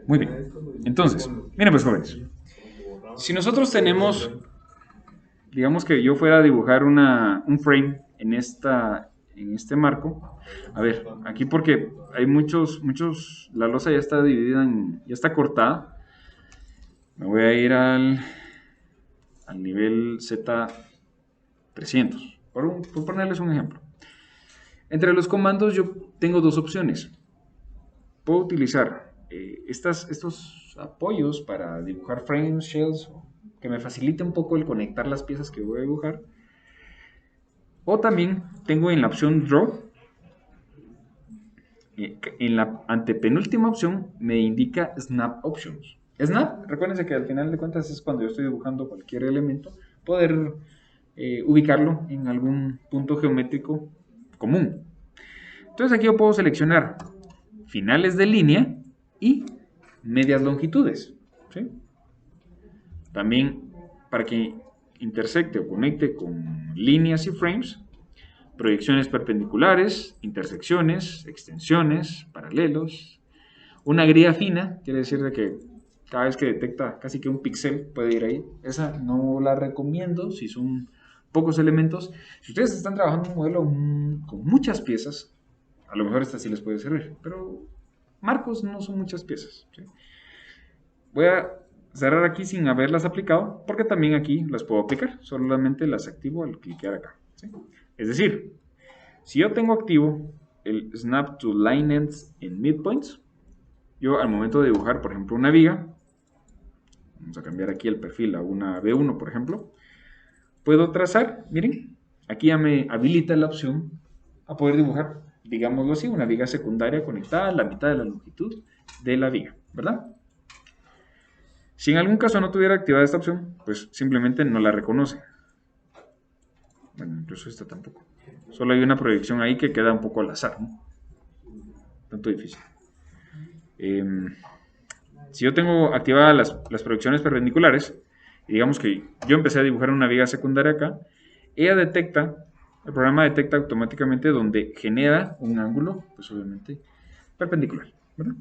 Muy bien. Entonces, miren pues jóvenes, si nosotros tenemos, digamos que yo fuera a dibujar un frame en este marco, a ver, aquí porque hay la losa ya está dividida ya está cortada, me voy a ir al nivel Z300, por ponerles un ejemplo. Entre los comandos yo tengo dos opciones. Puedo utilizar estos apoyos para dibujar frames, shells, que me facilite un poco el conectar las piezas que voy a dibujar. O también tengo en la opción Draw, en la antepenúltima opción me indica Snap Options. Snap, recuérdense que al final de cuentas es cuando yo estoy dibujando cualquier elemento, poder ubicarlo en algún punto geométrico común. Entonces aquí yo puedo seleccionar finales de línea y medias longitudes. ¿Sí? También para que intersecte o conecte con líneas y frames, proyecciones perpendiculares, intersecciones, extensiones, paralelos. Una grilla fina, quiere decir de que cada vez que detecta casi que un píxel puede ir ahí. Esa no la recomiendo si son pocos elementos. Si ustedes están trabajando un modelo con muchas piezas, a lo mejor esta sí les puede servir, pero marcos no son muchas piezas. ¿Sí? Voy a cerrar aquí sin haberlas aplicado, porque también aquí las puedo aplicar, solamente las activo al clicar acá. ¿Sí? Es decir, si yo tengo activo el Snap to Line Ends en Midpoints, yo al momento de dibujar, por ejemplo, una viga, vamos a cambiar aquí el perfil a una B1, por ejemplo, puedo trazar, miren, aquí ya me habilita la opción a poder dibujar, digámoslo así, una viga secundaria conectada a la mitad de la longitud de la viga, ¿verdad? Si en algún caso no tuviera activada esta opción, pues simplemente no la reconoce. Bueno, incluso esta tampoco. Solo hay una proyección ahí que queda un poco al azar, ¿no? Tanto difícil. Si yo tengo activadas las proyecciones perpendiculares, y digamos que yo empecé a dibujar una viga secundaria acá, ella detecta, el programa detecta automáticamente donde genera un ángulo, pues obviamente perpendicular, ¿verdad?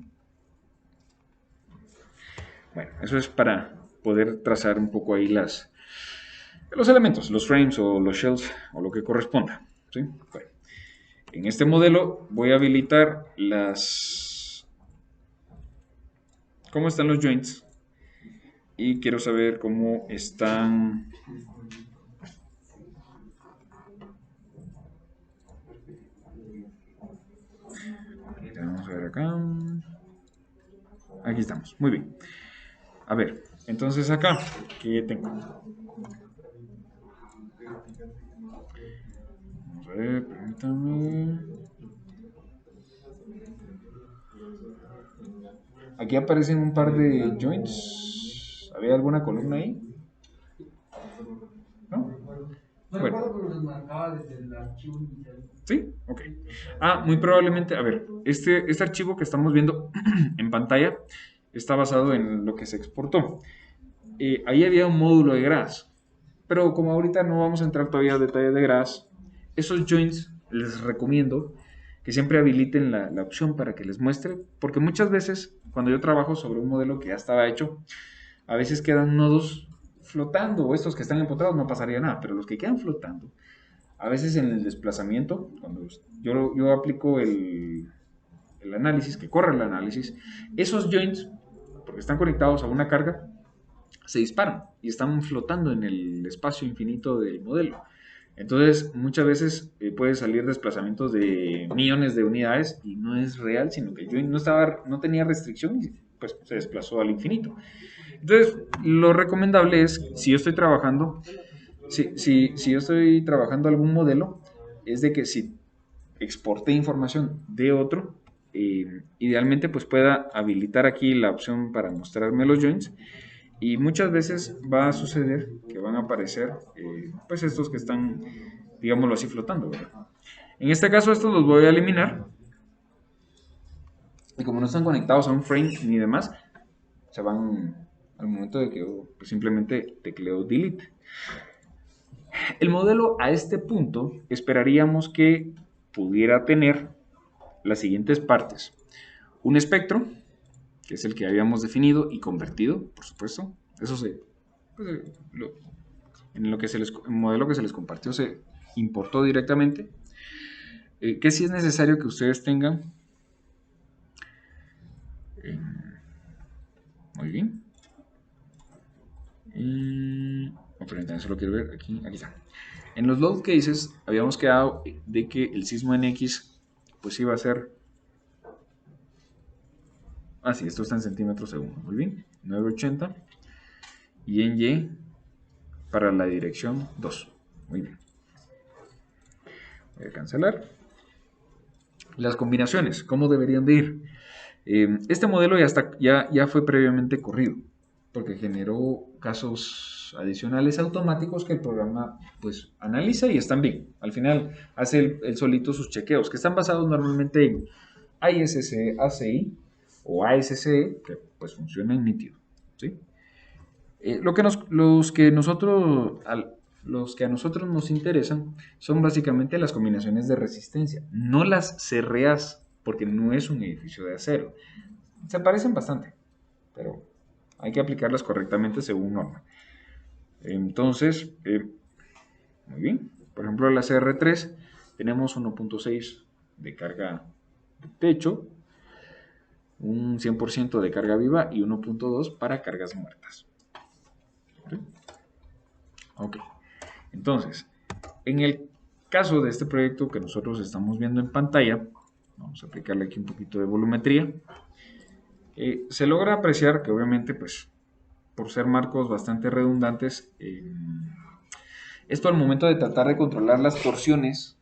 Bueno, eso es para poder trazar un poco ahí los elementos, los frames o los shells o lo que corresponda. ¿Sí? Bueno, en este modelo voy a habilitar cómo están los joints y quiero saber cómo están. Vamos a ver acá. Aquí estamos, muy bien. A ver, entonces acá, ¿qué tengo? Vamos a ver, permítame. Aquí aparecen un par de joints. ¿Había alguna columna ahí? ¿No? Bueno. ¿Sí? Ok. Ah, muy probablemente, a ver, este archivo que estamos viendo en pantalla está basado en lo que se exportó. Ahí había un módulo de GRASS, pero como ahorita no vamos a entrar todavía a detalles de GRASS, esos joints les recomiendo que siempre habiliten la opción para que les muestre, porque muchas veces cuando yo trabajo sobre un modelo que ya estaba hecho, a veces quedan nodos flotando, o estos que están empotrados no pasaría nada, pero los que quedan flotando, a veces en el desplazamiento, cuando yo aplico el análisis, que corre el análisis, esos joints, porque están conectados a una carga, se disparan y están flotando en el espacio infinito del modelo. Entonces, muchas veces puede salir desplazamientos de millones de unidades y no es real, sino que el joint no tenía restricción y pues se desplazó al infinito. Entonces, lo recomendable es, si yo estoy trabajando algún modelo, es de que si exporté información de otro, idealmente pues pueda habilitar aquí la opción para mostrarme los joints y muchas veces va a suceder que van a aparecer pues estos que están, digámoslo así, flotando, ¿verdad? En este caso estos los voy a eliminar y como no están conectados a un frame ni demás, se van al momento de que yo pues, simplemente tecleo delete. El modelo a este punto esperaríamos que pudiera tener las siguientes partes. Un espectro, que es el que habíamos definido y convertido, por supuesto. Eso pues, en el modelo que se les compartió se importó directamente. Que sí es necesario que ustedes tengan. Muy bien. Pero también solo quiero ver aquí está. En los load cases habíamos quedado de que el sismo en X pues iba a ser. Sí, esto está en centímetros segundo. Muy bien. 980. Y en Y para la dirección 2. Muy bien. Voy a cancelar. Las combinaciones, ¿cómo deberían de ir? Este modelo ya fue previamente corrido, porque generó casos adicionales automáticos que el programa pues analiza y están bien. Al final hace el solito sus chequeos, que están basados normalmente en ISC, ACI o ASCE, que pues funcionan nítido. ¿Sí? Los que a nosotros nos interesan son básicamente las combinaciones de resistencia, no las CRAs, porque no es un edificio de acero. Se parecen bastante, pero hay que aplicarlas correctamente según norma. Entonces, muy bien. Por ejemplo, la CR3 tenemos 1.6 de carga de techo, un 100% de carga viva y 1.2 para cargas muertas. Ok. Entonces, en el caso de este proyecto que nosotros estamos viendo en pantalla, vamos a aplicarle aquí un poquito de volumetría, se logra apreciar que obviamente, pues, por ser marcos bastante redundantes, esto al momento de tratar de controlar las torsiones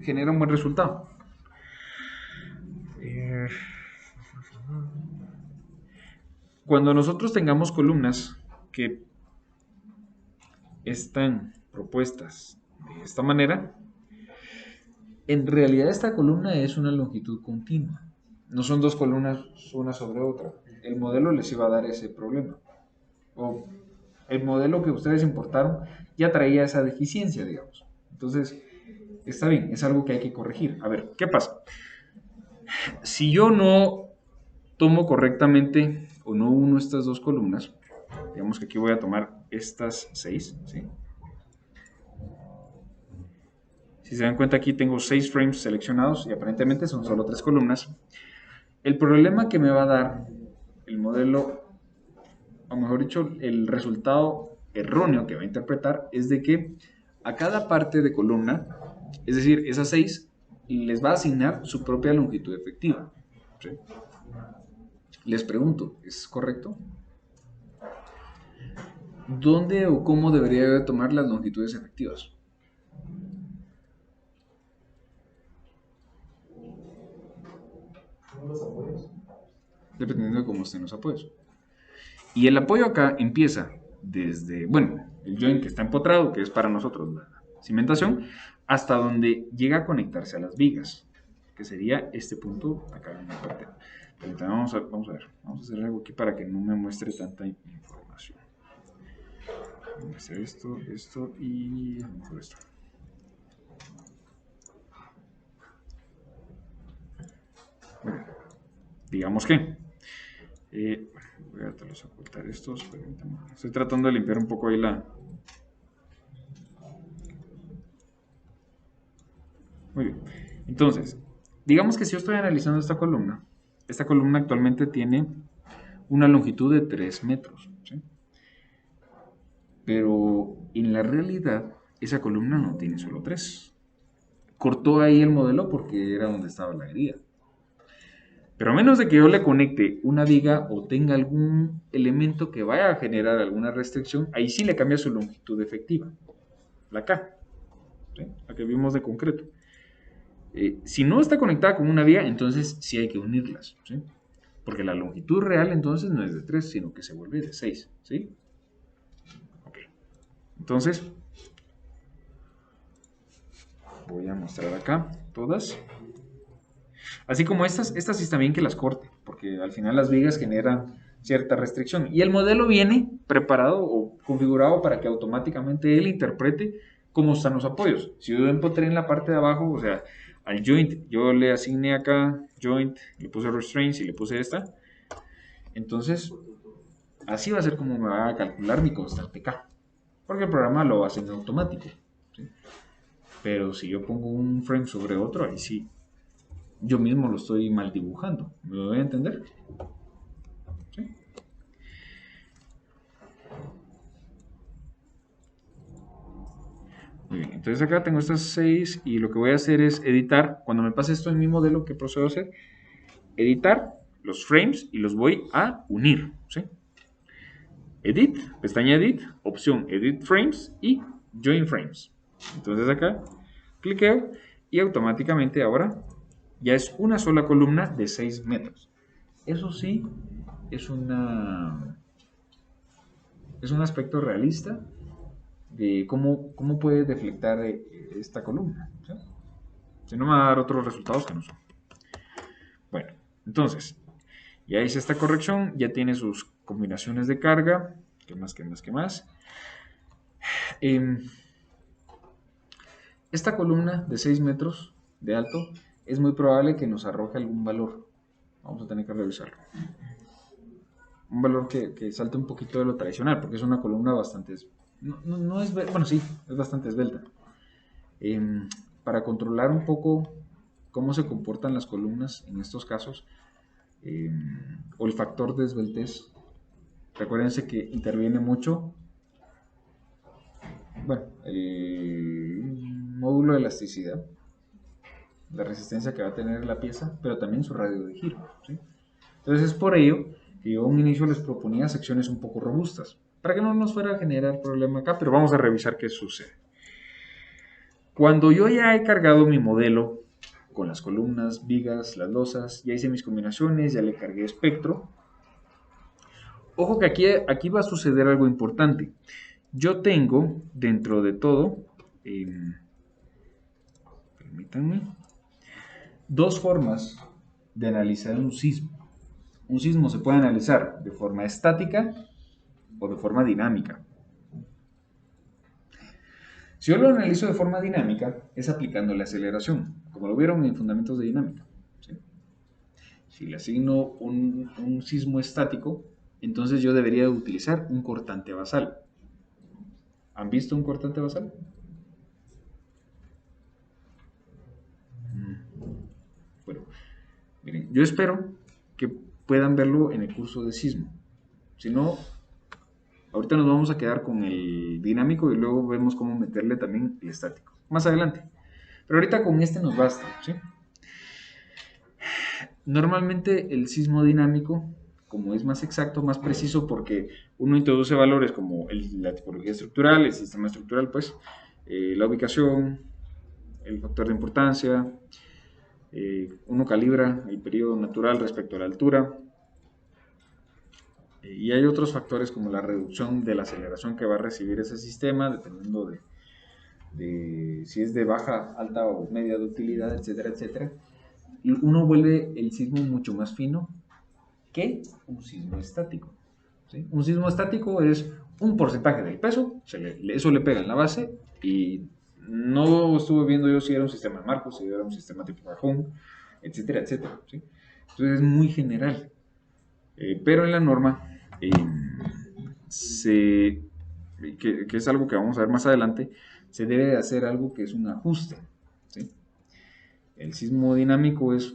genera un buen resultado. Cuando nosotros tengamos columnas que están propuestas de esta manera, en realidad esta columna es una longitud continua. No son dos columnas una sobre otra. El modelo les iba a dar ese problema. O el modelo que ustedes importaron ya traía esa deficiencia, digamos. Entonces, está bien, es algo que hay que corregir. A ver, ¿qué pasa? Si yo no tomo correctamente o no uno estas dos columnas, digamos que aquí voy a tomar estas 6, ¿sí? Si se dan cuenta, aquí tengo 6 frames seleccionados y aparentemente son solo 3 columnas. El problema que me va a dar el modelo, o mejor dicho, el resultado erróneo que va a interpretar es de que a cada parte de columna, es decir, esas 6, les va a asignar su propia longitud efectiva. ¿Sí? Les pregunto, ¿es correcto? ¿Dónde o cómo debería tomar las longitudes efectivas? Los apoyos. Dependiendo de cómo estén los apoyos. Y el apoyo acá empieza desde, bueno, el joint que está empotrado, que es para nosotros la cimentación, hasta donde llega a conectarse a las vigas, que sería este punto acá en la parte. Pero vamos a ver, vamos a hacer algo aquí para que no me muestre tanta información. Voy a hacer esto y mejor esto. Bueno, digamos que voy a tratar de ocultar estos, permítanme. Estoy tratando de limpiar un poco ahí la... Muy bien. Entonces, digamos que si yo estoy analizando esta columna actualmente tiene una longitud de 3 metros, ¿sí? Pero en la realidad esa columna no tiene solo 3. Cortó ahí el modelo porque era donde estaba la herida. Pero a menos de que yo le conecte una viga o tenga algún elemento que vaya a generar alguna restricción, ahí sí le cambia su longitud efectiva. La K, ¿sí? La que vimos de concreto. Si no está conectada con una viga, entonces sí hay que unirlas, ¿sí? Porque la longitud real entonces no es de 3, sino que se vuelve de 6, ¿sí? Ok. Entonces, voy a mostrar acá todas. Así como estas sí está bien que las corte, porque al final las vigas generan cierta restricción. Y el modelo viene preparado o configurado para que automáticamente él interprete cómo están los apoyos. Si yo empotré en la parte de abajo, o sea, al joint, yo le asigné acá joint, le puse restraints y le puse esta. Entonces, así va a ser como me va a calcular mi constante K. Porque el programa lo hace en automático. ¿Sí? Pero si yo pongo un frame sobre otro, ahí sí, yo mismo lo estoy mal dibujando. ¿Me lo voy a entender? ¿Sí? Muy bien, entonces acá tengo estas 6 y lo que voy a hacer es editar. Cuando me pase esto en mi modelo, ¿qué procedo a hacer? Editar los frames y los voy a unir. ¿Sí? Edit, pestaña Edit, opción Edit Frames y Join Frames. Entonces acá cliqueo y automáticamente ahora ya es una sola columna de 6 metros. Eso sí, es, es un aspecto realista de cómo puede deflectar esta columna. ¿Sí? Si no me va a dar otros resultados que no son. Bueno, entonces, ya hice esta corrección, ya tiene sus combinaciones de carga. ¿Qué más, qué más, qué más? Esta columna de 6 metros de alto es muy probable que nos arroje algún valor. Vamos a tener que revisarlo. Un valor que salte un poquito de lo tradicional, porque es una columna bastante... No es... Bueno, sí, es bastante esbelta. Para controlar un poco cómo se comportan las columnas en estos casos, o el factor de esbeltez, recuérdense que interviene mucho, bueno, el módulo de elasticidad, la resistencia que va a tener la pieza, pero también su radio de giro. ¿Sí? Entonces es por ello que yo a un inicio les proponía secciones un poco robustas, para que no nos fuera a generar problema acá, pero vamos a revisar qué sucede. Cuando yo ya he cargado mi modelo con las columnas, vigas, las losas, ya hice mis combinaciones, ya le cargué espectro, ojo que aquí va a suceder algo importante. Yo tengo dentro de todo, permítanme, dos formas de analizar un sismo. Un sismo se puede analizar de forma estática o de forma dinámica. Si yo lo analizo de forma dinámica, es aplicando la aceleración, como lo vieron en fundamentos de dinámica. ¿Sí? Si le asigno un sismo estático, entonces yo debería utilizar un cortante basal. ¿Han visto un cortante basal? Bueno, miren, yo espero que puedan verlo en el curso de sismo. Si no, ahorita nos vamos a quedar con el dinámico y luego vemos cómo meterle también el estático. Más adelante. Pero ahorita con este nos basta, ¿sí? Normalmente el sismo dinámico, como es más exacto, más preciso, porque uno introduce valores como la tipología estructural, el sistema estructural, pues, la ubicación, el factor de importancia, uno calibra el periodo natural respecto a la altura, y hay otros factores como la reducción de la aceleración que va a recibir ese sistema, dependiendo de si es de baja, alta o media de utilidad, etcétera, etcétera. Uno vuelve el sismo mucho más fino que un sismo estático. ¿Sí? Un sismo estático es un porcentaje del peso, eso le pega en la base y no estuve viendo yo si era un sistema de Marcos, si era un sistema tipo cajón, etcétera, etcétera. ¿Sí? Entonces es muy general. Pero en la norma, que es algo que vamos a ver más adelante, se debe de hacer algo que es un ajuste. ¿Sí? El sismo dinámico es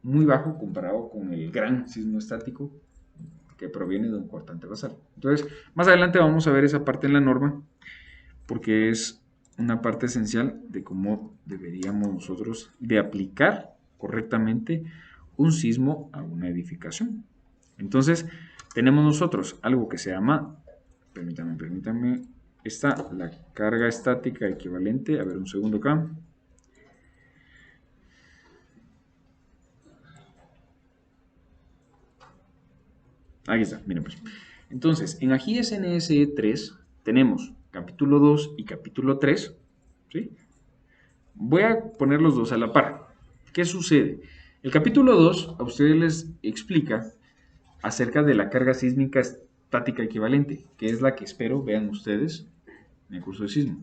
muy bajo comparado con el gran sismo estático que proviene de un cortante basal. Entonces, más adelante vamos a ver esa parte en la norma porque es una parte esencial de cómo deberíamos nosotros de aplicar correctamente un sismo a una edificación. Entonces, tenemos nosotros algo que se llama, permítanme, está la carga estática equivalente, a ver un segundo acá. Aquí está, miren pues. Entonces, en AGIS NSE 3 tenemos capítulo 2 y capítulo 3, ¿sí? Voy a poner los dos a la par. ¿Qué sucede? El capítulo 2 a ustedes les explica acerca de la carga sísmica estática equivalente, que es la que espero vean ustedes en el curso de sismo.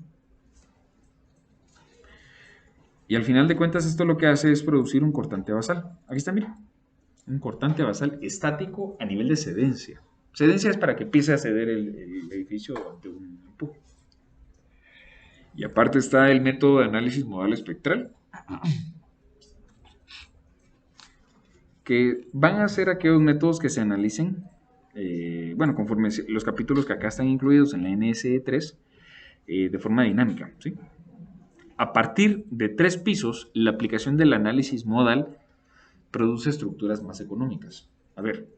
Y al final de cuentas esto lo que hace es producir un cortante basal. Aquí está, miren. Un cortante basal estático a nivel de cedencia. Cedencia es para que empiece a ceder el edificio ante un empuje. Y aparte está el método de análisis modal espectral, que van a ser aquellos métodos que se analicen, bueno, conforme los capítulos que acá están incluidos en la NSE3, de forma dinámica, ¿sí? A partir de 3 pisos, la aplicación del análisis modal produce estructuras más económicas. A ver,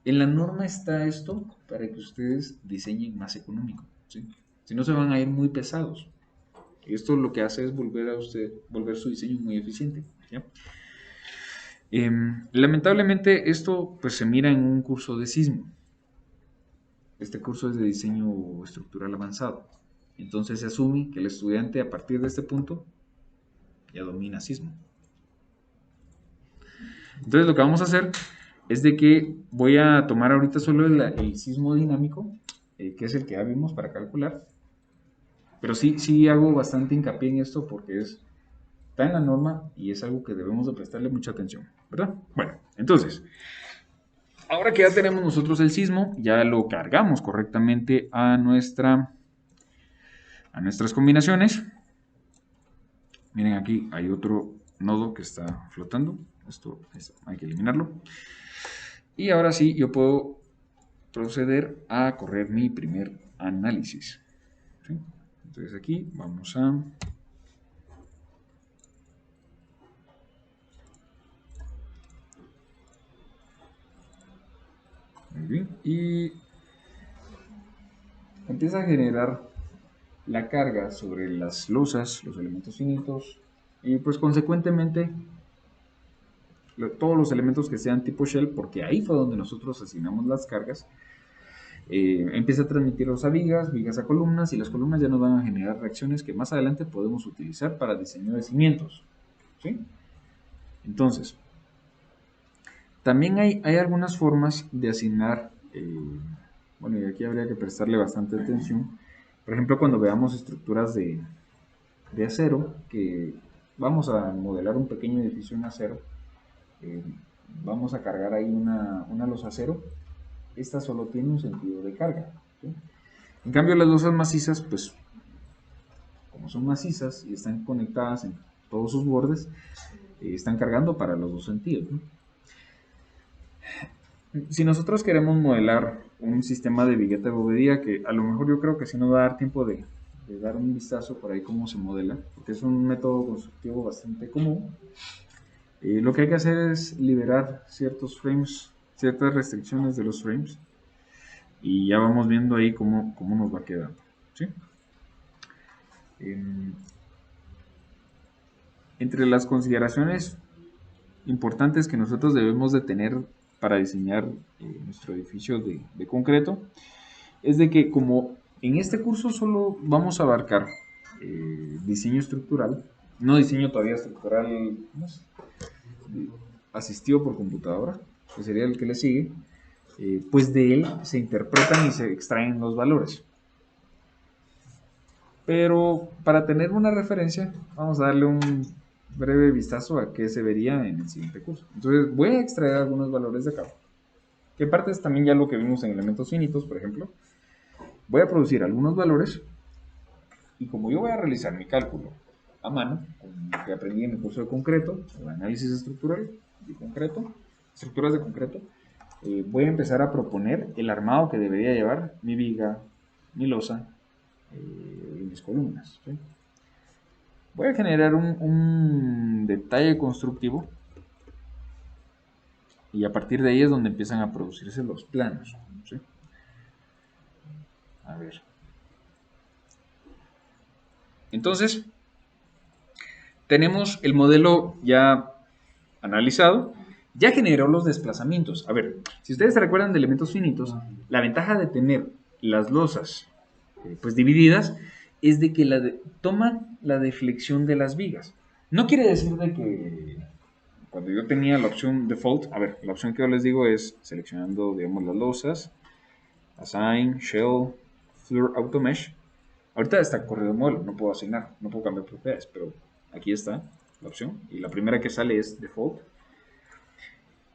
en la norma está esto para que ustedes diseñen más económico, ¿sí? Si no se van a ir muy pesados. Esto lo que hace es volver su diseño muy eficiente, ¿ya? Lamentablemente esto pues se mira en un curso de sismo. Este curso es de diseño estructural avanzado. Entonces se asume que el estudiante a partir de este punto ya domina sismo. Entonces lo que vamos a hacer es de que voy a tomar ahorita solo el sismo dinámico, que es el que ya vimos para calcular. Pero sí hago bastante hincapié en esto porque está en la norma y es algo que debemos de prestarle mucha atención, ¿verdad? Bueno, entonces, ahora que ya tenemos nosotros el sismo, ya lo cargamos correctamente a nuestras combinaciones. Miren, aquí hay otro nodo que está flotando. Esto hay que eliminarlo. Y ahora sí, yo puedo proceder a correr mi primer análisis. ¿Sí? Entonces aquí vamos a... Muy bien. Y empieza a generar la carga sobre las losas, los elementos finitos, y pues consecuentemente todos los elementos que sean tipo shell, porque ahí fue donde nosotros asignamos las cargas, empieza a transmitirlos a vigas, vigas a columnas, y las columnas ya nos van a generar reacciones que más adelante podemos utilizar para diseño de cimientos, ¿sí? Entonces, también hay algunas formas de asignar, bueno, y aquí habría que prestarle bastante atención. Por ejemplo, cuando veamos estructuras de acero, que vamos a modelar un pequeño edificio en acero, eh, vamos a cargar ahí una losa acero. Esta solo tiene un sentido de carga, ¿sí? En cambio, las losas macizas, pues, como son macizas y están conectadas en todos sus bordes, están cargando para los dos sentidos, ¿no? Si nosotros queremos modelar un sistema de vigueta de bovedía, que a lo mejor yo creo que sí nos va a dar tiempo de dar un vistazo por ahí cómo se modela, porque es un método constructivo bastante común, lo que hay que hacer es liberar ciertos frames, ciertas restricciones de los frames, y ya vamos viendo ahí cómo nos va quedando, ¿sí? Entre las consideraciones importantes que nosotros debemos de tener para diseñar nuestro edificio de concreto, es de que como en este curso solo vamos a abarcar diseño estructural, no diseño todavía estructural, ¿cómo es? Asistido por computadora, que sería el que le sigue, pues de él se interpretan y se extraen los valores. Pero para tener una referencia, vamos a darle un breve vistazo a qué se vería en el siguiente curso. Entonces voy a extraer algunos valores de acá, que parte es también ya lo que vimos en elementos finitos, por ejemplo. Voy a producir algunos valores y como yo voy a realizar mi cálculo a mano, como que aprendí en el curso de concreto, o análisis estructural de concreto, estructuras de concreto, voy a empezar a proponer el armado que debería llevar mi viga, mi losa y mis columnas, ¿sí? Voy a generar un detalle constructivo y a partir de ahí es donde empiezan a producirse los planos, ¿sí? A ver. Entonces, tenemos el modelo ya analizado, ya generó los desplazamientos. A ver, si ustedes se recuerdan de elementos finitos, la ventaja de tener las losas pues divididas es de que toman la deflexión de las vigas. No quiere decir de que cuando yo tenía la opción default, a ver, la opción que yo les digo es seleccionando, digamos, las losas, assign, shell, floor auto mesh. Ahorita está corrido el modelo, no puedo asignar, no puedo cambiar propiedades, pero aquí está la opción y la primera que sale es default.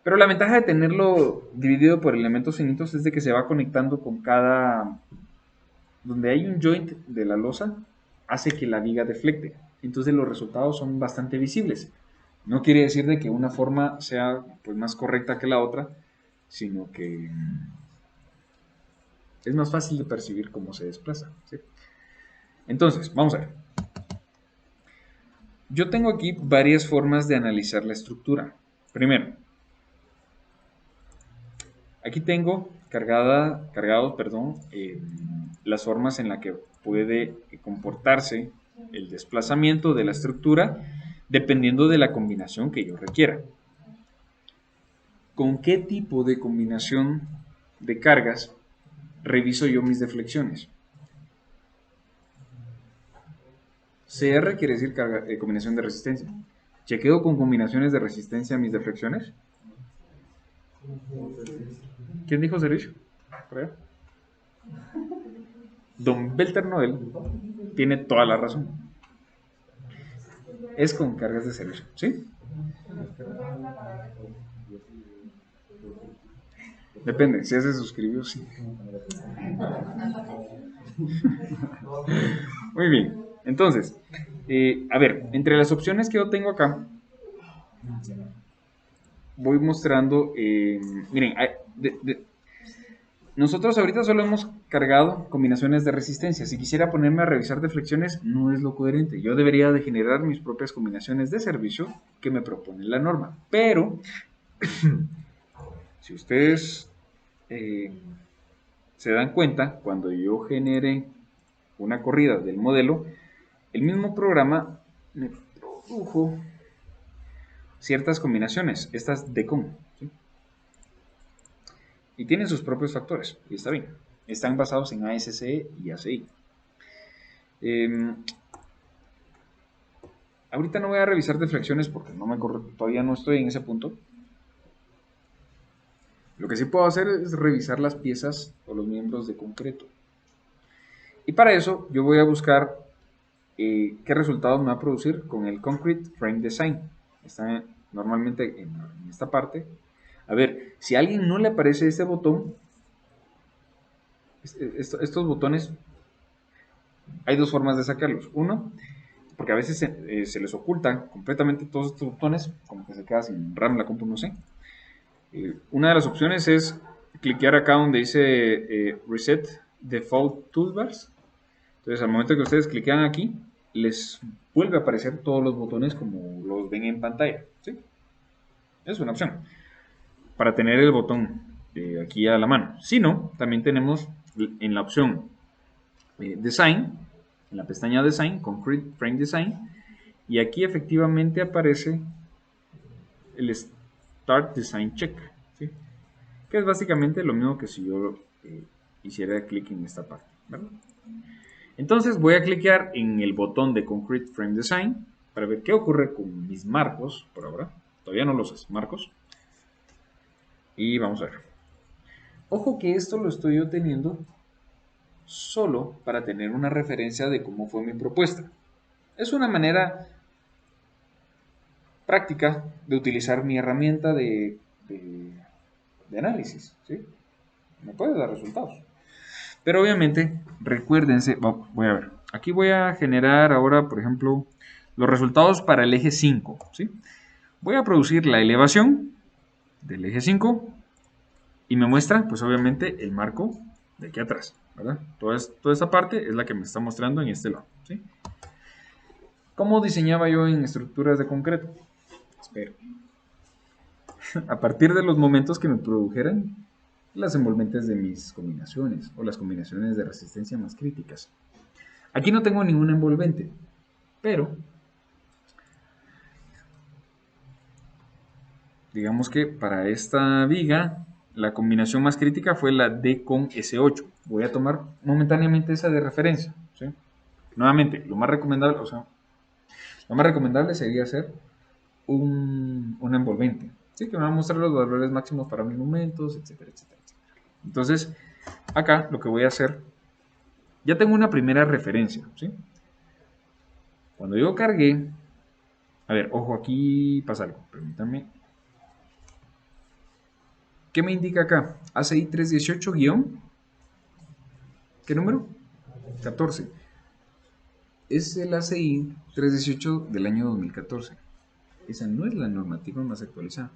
Pero la ventaja de tenerlo dividido por elementos finitos es de que se va conectando con cada... Donde hay un joint de la losa, hace que la viga deflecte. Entonces los resultados son bastante visibles. No quiere decir de que una forma sea pues, más correcta que la otra, sino que es más fácil de percibir cómo se desplaza. ¿Sí? Entonces, vamos a ver. Yo tengo aquí varias formas de analizar la estructura. Primero, aquí tengo cargados, las formas en las que puede comportarse el desplazamiento de la estructura dependiendo de la combinación que yo requiera. ¿Con qué tipo de combinación de cargas reviso yo mis deflexiones? CR quiere decir combinación de resistencia. ¿Chequeo con combinaciones de resistencia mis deflexiones? ¿Quién dijo servicio? Don Belter Noel tiene toda la razón. Es con cargas de servicio, ¿sí? Depende, si ya se suscribió, sí. Muy bien, entonces, a ver, entre las opciones que yo tengo acá, voy mostrando, miren, nosotros ahorita solo hemos cargado combinaciones de resistencia. Si quisiera ponerme a revisar deflexiones, no es lo coherente. Yo debería de generar mis propias combinaciones de servicio que me propone la norma. Pero, si ustedes se dan cuenta, cuando yo genere una corrida del modelo, el mismo programa me produjo ciertas combinaciones, estas DECOM, ¿sí? Y tienen sus propios factores, y está bien. Están basados en ASCE y ACI. Ahorita no voy a revisar deflexiones porque todavía no estoy en ese punto. Lo que sí puedo hacer es revisar las piezas o los miembros de concreto. Y para eso yo voy a buscar qué resultados me va a producir con el Concrete Frame Design. Está normalmente en esta parte. A ver, si a alguien no le aparece este botón, estos botones, hay dos formas de sacarlos. Uno, porque a veces se les ocultan completamente todos estos botones, como que se queda sin RAM la compu, no sé. Una de las opciones es cliquear acá donde dice Reset Default Toolbars. Entonces, al momento que ustedes cliquean aquí, les vuelve a aparecer todos los botones como los ven en pantalla. ¿Sí? Es una opción para tener el botón aquí a la mano. Si no, también tenemos en la opción Design, en la pestaña Design, Concrete Frame Design, y aquí efectivamente aparece el Start Design Check, ¿sí? Que es básicamente lo mismo que si yo hiciera clic en esta parte, ¿verdad? Entonces voy a cliquear en el botón de Concrete Frame Design para ver qué ocurre con mis marcos por ahora. Todavía no los marcos. Y vamos a ver. Ojo que esto lo estoy obteniendo solo para tener una referencia de cómo fue mi propuesta. Es una manera práctica de utilizar mi herramienta de análisis, ¿sí? Me puede dar resultados. Pero obviamente, recuérdense, voy a ver, aquí voy a generar ahora, por ejemplo, los resultados para el eje 5, ¿sí? Voy a producir la elevación del eje 5 y me muestra, pues obviamente, el marco de aquí atrás, ¿verdad? Toda esta parte es la que me está mostrando en este lado, ¿sí? ¿Cómo diseñaba yo en estructuras de concreto? Espero. A partir de los momentos que me produjeran las envolventes de mis combinaciones o las combinaciones de resistencia más críticas. Aquí no tengo ningún envolvente, pero digamos que para esta viga la combinación más crítica fue la D con S8. Voy a tomar momentáneamente esa de referencia, ¿sí? Nuevamente, lo más recomendable, sería hacer un envolvente, ¿sí? Que me va a mostrar los valores máximos para mis momentos, etcétera, etcétera, etcétera. Entonces, acá lo que voy a hacer, ya tengo una primera referencia, ¿sí? Cuando yo cargué, a ver, ojo, aquí pasa algo, permítanme. ¿Qué me indica acá? ACI 318 guión, ¿qué número? 14. Es el ACI 318 del año 2014. Esa no es la normativa más actualizada.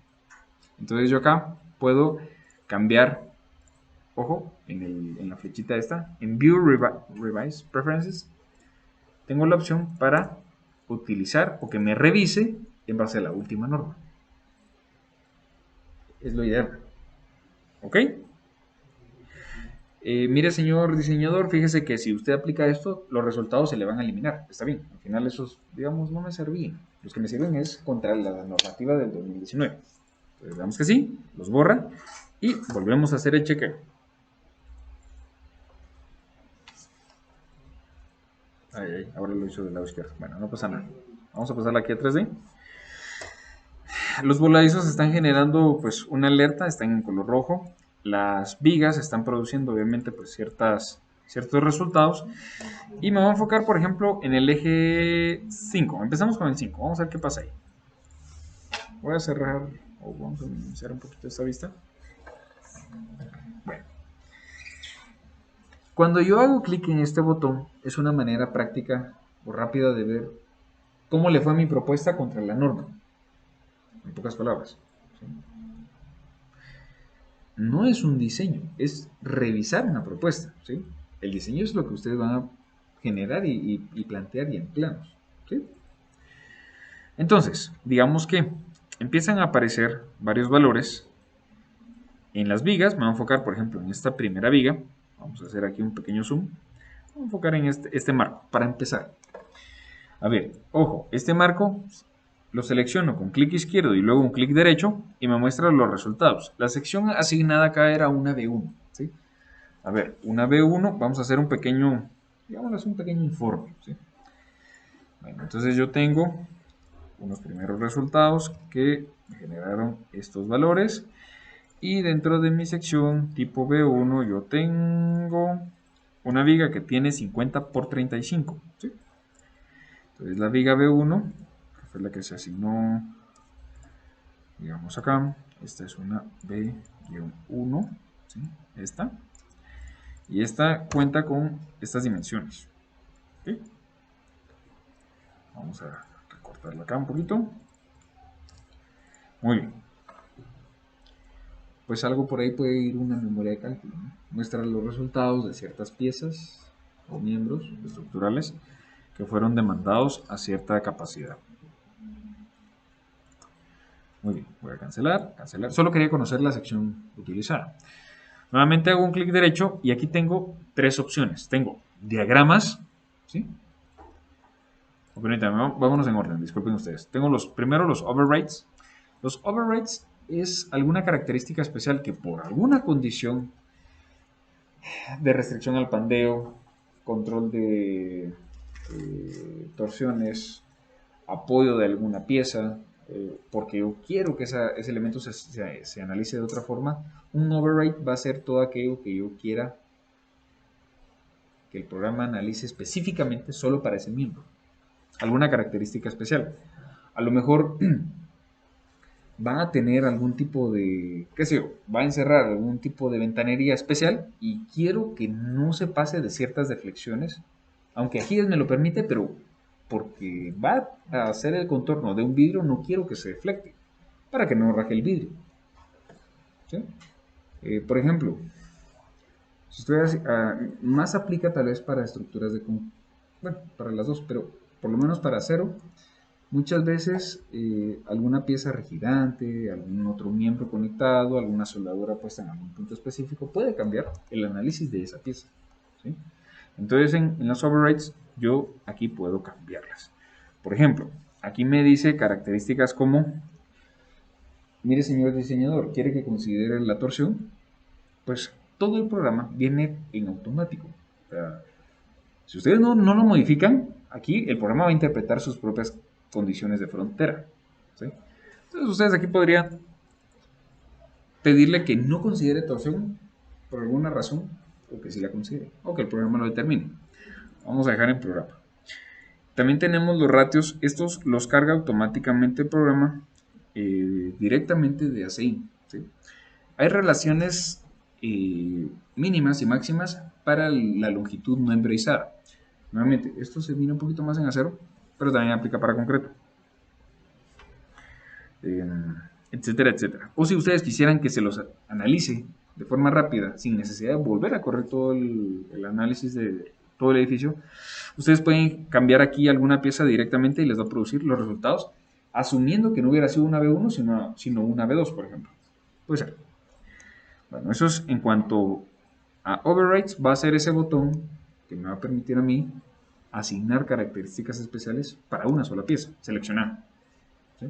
Entonces yo acá puedo cambiar, ojo, en la flechita esta, en View Revise Preferences, tengo la opción para utilizar o que me revise en base a la última norma. Es lo ideal. ¿Ok? Mire, señor diseñador, fíjese que si usted aplica esto, los resultados se le van a eliminar. Está bien, al final esos, digamos, no me servían. Los que me sirven es contra la normativa del 2019. Entonces, veamos que sí, los borra y volvemos a hacer el chequeo. Ahora lo hizo del lado izquierdo. Bueno, no pasa nada. Vamos a pasarla aquí a 3D. Los voladizos están generando pues una alerta, están en color rojo. Las vigas están produciendo obviamente pues ciertos resultados. Y me voy a enfocar por ejemplo en el eje 5. Empezamos con el 5. Vamos a ver qué pasa ahí. Voy a cerrar o vamos a iniciar un poquito esta vista. Bueno. Cuando yo hago clic en este botón es una manera práctica o rápida de ver cómo le fue a mi propuesta contra la norma. En pocas palabras. ¿Sí? No es un diseño, es revisar una propuesta. ¿Sí? El diseño es lo que ustedes van a generar y plantear y en planos. ¿Sí? Entonces, digamos que empiezan a aparecer varios valores en las vigas. Me voy a enfocar, por ejemplo, en esta primera viga. Vamos a hacer aquí un pequeño zoom. Voy a enfocar en este marco para empezar. A ver, ojo, este marco lo selecciono con clic izquierdo y luego un clic derecho y me muestra los resultados. La sección asignada acá era una B1. ¿Sí? A ver, una B1, vamos a hacer un pequeño, digamos, un pequeño informe. ¿Sí? Bueno, entonces yo tengo unos primeros resultados que me generaron estos valores y dentro de mi sección tipo B1 yo tengo una viga que tiene 50 por 35. ¿Sí? Entonces la viga B1, que fue la que se asignó, digamos acá, esta es una B-1, ¿sí? Esta, y esta cuenta con estas dimensiones. ¿Sí? Vamos a recortarla acá un poquito. Muy bien. Pues algo por ahí puede ir una memoria de cálculo, ¿no? Muestra los resultados de ciertas piezas o miembros estructurales que fueron demandados a cierta capacidad. Muy bien, voy a cancelar, cancelar. Solo quería conocer la sección utilizada. Nuevamente hago un clic derecho y aquí tengo tres opciones. Tengo diagramas, ¿sí? Permítanme, vámonos en orden, disculpen ustedes. Tengo primero los overrides. Los overrides es alguna característica especial que por alguna condición de restricción al pandeo, control de torsiones, apoyo de alguna pieza, porque yo quiero que ese elemento se analice de otra forma, un override va a ser todo aquello que yo quiera que el programa analice específicamente solo para ese miembro. Alguna característica especial. A lo mejor va a tener algún tipo de, qué sé yo, va a encerrar algún tipo de ventanería especial y quiero que no se pase de ciertas deflexiones, aunque aquí me lo permite, pero porque va a hacer el contorno de un vidrio, no quiero que se deflecte, para que no raje el vidrio. ¿Sí? Por ejemplo, si usted más aplica tal vez para estructuras de, bueno, para las dos, pero por lo menos para acero, muchas veces alguna pieza rigidante, algún otro miembro conectado, alguna soldadura puesta en algún punto específico puede cambiar el análisis de esa pieza. ¿Sí? Entonces en los overrides yo aquí puedo cambiarlas. Por ejemplo, aquí me dice características como, mire señor diseñador, ¿quiere que considere la torsión? Pues todo el programa viene en automático. O sea, si ustedes no lo modifican, aquí el programa va a interpretar sus propias condiciones de frontera. ¿Sí? Entonces ustedes aquí podrían pedirle que no considere torsión por alguna razón, o que sí la considere, o que el programa lo determine. Vamos a dejar en programa. También tenemos los ratios, estos los carga automáticamente el programa directamente de ACI. ¿Sí? hay relaciones mínimas y máximas para la longitud no embrazada. Nuevamente, esto se mira un poquito más en acero, pero también aplica para concreto. Etcétera, etcétera. O si ustedes quisieran que se los analice de forma rápida, sin necesidad de volver a correr todo el análisis de todo el edificio, ustedes pueden cambiar aquí alguna pieza directamente y les va a producir los resultados, asumiendo que no hubiera sido una B1, sino una B2, por ejemplo. Puede ser. Bueno, eso es en cuanto a overrides. Va a ser ese botón que me va a permitir a mí asignar características especiales para una sola pieza, seleccionar. ¿Sí?